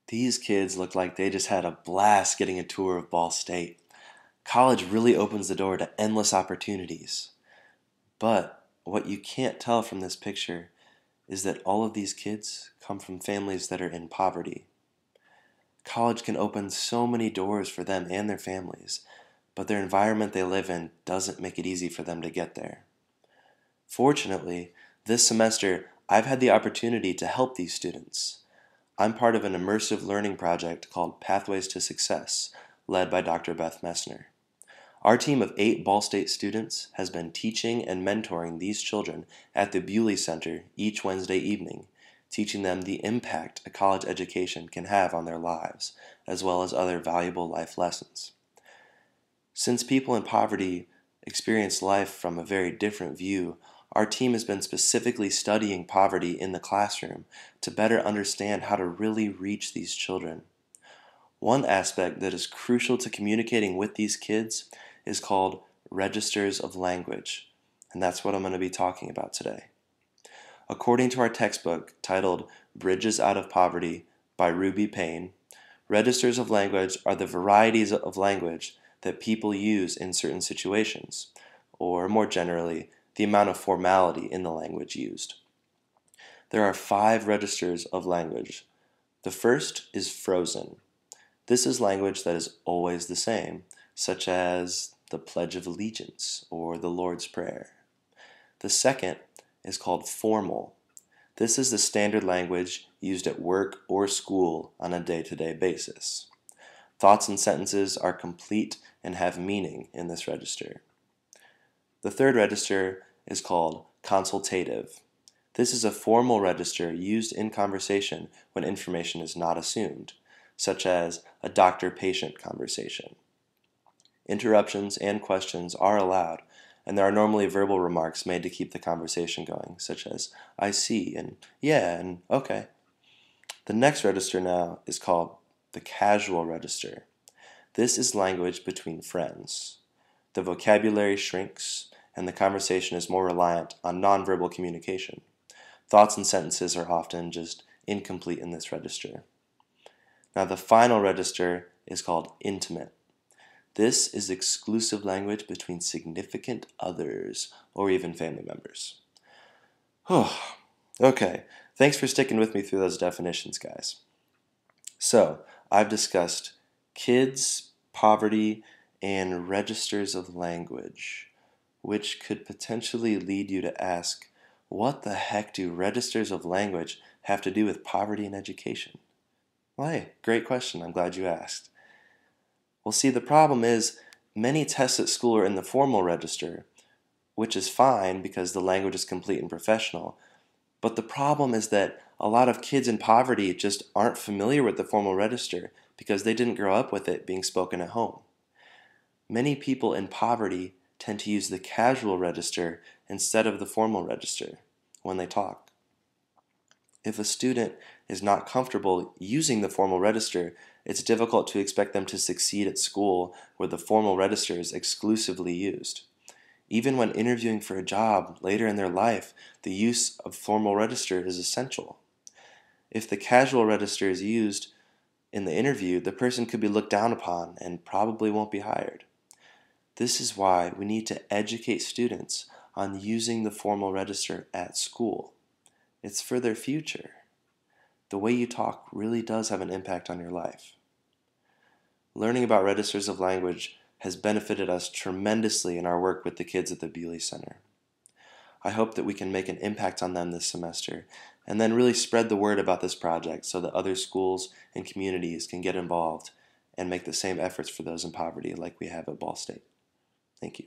These kids look like they just had a blast getting a tour of Ball State. College really opens the door to endless opportunities. But what you can't tell from this picture is that all of these kids come from families that are in poverty. College can open so many doors for them and their families, but their environment they live in doesn't make it easy for them to get there. Fortunately, this semester I've had the opportunity to help these students. I'm part of an immersive learning project called Pathways to Success, led by Dr. Beth Messner. Our team of 8 Ball State students has been teaching and mentoring these children at the Bewley Center each Wednesday evening, teaching them the impact a college education can have on their lives, as well as other valuable life lessons. Since people in poverty experience life from a very different view, our team has been specifically studying poverty in the classroom to better understand how to really reach these children. One aspect that is crucial to communicating with these kids is called registers of language, and that's what I'm going to be talking about today. According to our textbook titled Bridges Out of Poverty by Ruby Payne, registers of language are the varieties of language that people use in certain situations, or more generally, the amount of formality in the language used. There are 5 registers of language. The first is frozen. This is language that is always the same, such as the Pledge of Allegiance or the Lord's Prayer. The second is called formal. This is the standard language used at work or school on a day-to-day basis. Thoughts and sentences are complete and have meaning in this register. The third register is called consultative. This is a formal register used in conversation when information is not assumed, such as a doctor-patient conversation. Interruptions and questions are allowed, and there are normally verbal remarks made to keep the conversation going, such as, I see, and yeah, and okay. The next register now is called the casual register. This is language between friends. The vocabulary shrinks, and the conversation is more reliant on nonverbal communication. Thoughts and sentences are often just incomplete in this register. Now, the final register is called intimate. This is exclusive language between significant others or even family members. Okay, thanks for sticking with me through those definitions, guys. So, I've discussed kids, poverty, and registers of language, which could potentially lead you to ask, what the heck do registers of language have to do with poverty and education? Well, hey, great question. I'm glad you asked. Well, see, the problem is many tests at school are in the formal register, which is fine because the language is complete and professional. But the problem is that a lot of kids in poverty just aren't familiar with the formal register because they didn't grow up with it being spoken at home. Many people in poverty tend to use the casual register instead of the formal register when they talk. If a student is not comfortable using the formal register, it's difficult to expect them to succeed at school where the formal register is exclusively used. Even when interviewing for a job later in their life, the use of formal register is essential. If the casual register is used in the interview, the person could be looked down upon and probably won't be hired. This is why we need to educate students on using the formal register at school. It's for their future. The way you talk really does have an impact on your life. Learning about registers of language has benefited us tremendously in our work with the kids at the Bewley Center. I hope that we can make an impact on them this semester and then really spread the word about this project so that other schools and communities can get involved and make the same efforts for those in poverty like we have at Ball State. Thank you.